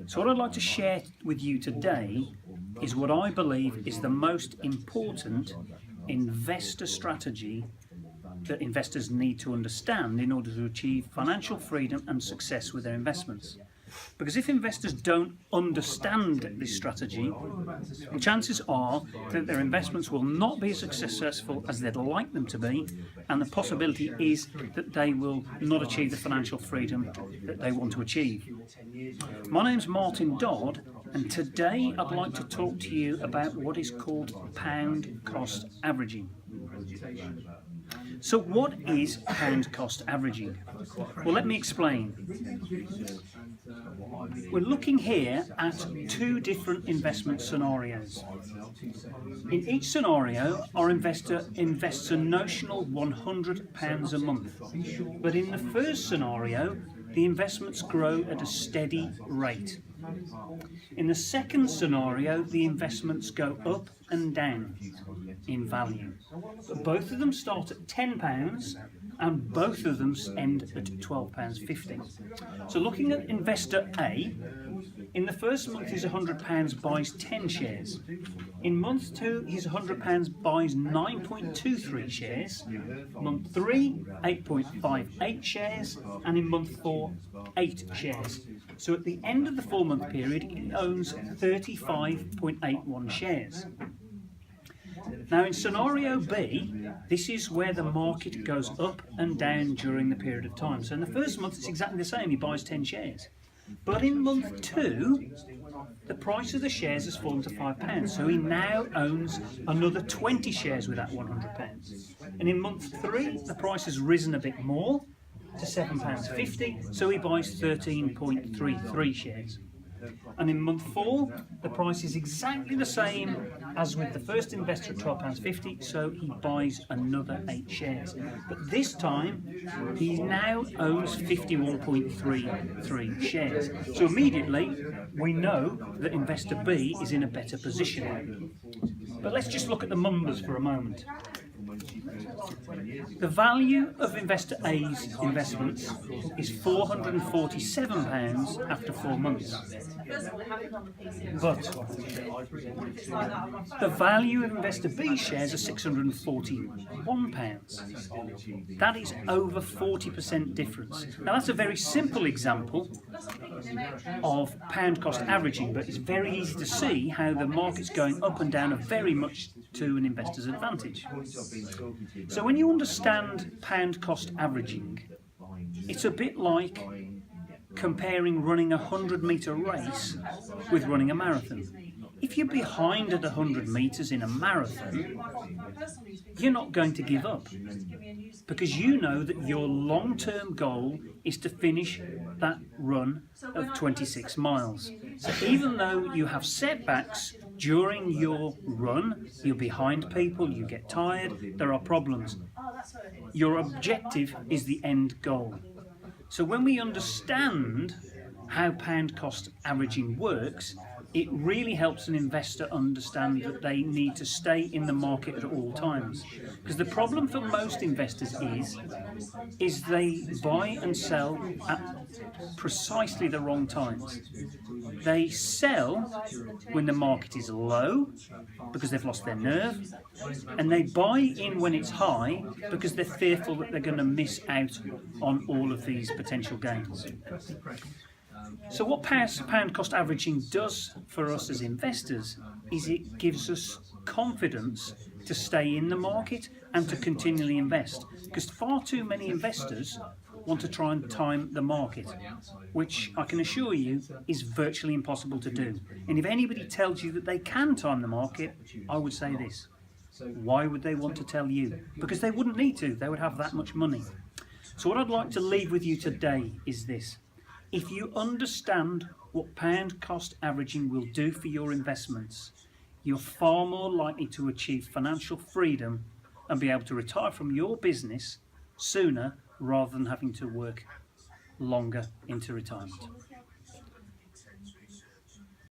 So what I'd like to share with you today is what I believe is the most important investor strategy that investors need to understand in order to achieve financial freedom and success with their investments. Because if investors don't understand this strategy, the chances are that their investments will not be as successful as they'd like them to be, and the possibility is that they will not achieve the financial freedom that they want to achieve. My name's Martin Dodd, and today I'd like to talk to you about what is called pound cost averaging. So what is pound cost averaging? Well, let me explain. We're looking here at two different investment scenarios. In each scenario, our investor invests a notional £100 a month. But in the first scenario, the investments grow at a steady rate. In the second scenario, the investments go up and down in value. But both of them start at £10 and both of them end at £12.50. So looking at investor A, in the first month his £100 buys 10 shares. In month 2 his £100 buys 9.23 shares. Month 3, 8.58 shares, and in month 4, 8 shares. So at the end of the 4-month period he owns 35.81 shares. Now in scenario B, this is where the market goes up and down during the period of time. So in the first month it's exactly the same, he buys 10 shares. But in month 2, the price of the shares has fallen to £5, so he now owns another 20 shares with that £100. And in month 3, the price has risen a bit more to £7.50, so he buys 13.33 shares. And in month 4, the price is exactly the same as with the first investor at £12.50, so he buys another 8 shares. But this time, he now owns 51.33 shares. So immediately, we know that investor B is in a better position. But let's just look at the numbers for a moment. The value of investor A's investments is £447 after 4 months. But the value of investor B's shares is £641. That is over 40% difference. Now that's a very simple example of pound cost averaging, but it's very easy to see how the markets going up and down are very much to an investor's advantage. So when you understand pound cost averaging, it's a bit like comparing running a 100-metre race with running a marathon. If you're behind at 100 metres in a marathon, you're not going to give up, because you know that your long-term goal is to finish that run of 26 miles. So even though you have setbacks during your run, you're behind people, you get tired, there are problems, your objective is the end goal. So when we understand how pound cost averaging works, it really helps an investor understand that they need to stay in the market at all times. Because the problem for most investors is they buy and sell at precisely the wrong times. They sell when the market is low because they've lost their nerve, and they buy in when it's high because they're fearful that they're going to miss out on all of these potential gains. So what pound cost averaging does for us as investors is it gives us confidence to stay in the market and to continually invest, because far too many investors want to try and time the market, which I can assure you is virtually impossible to do. And if anybody tells you that they can time the market, I would say this: why would they want to tell you? Because they wouldn't need to, they would have that much money. So what I'd like to leave with you today is this: if you understand what pound cost averaging will do for your investments, you're far more likely to achieve financial freedom and be able to retire from your business sooner rather than having to work longer into retirement.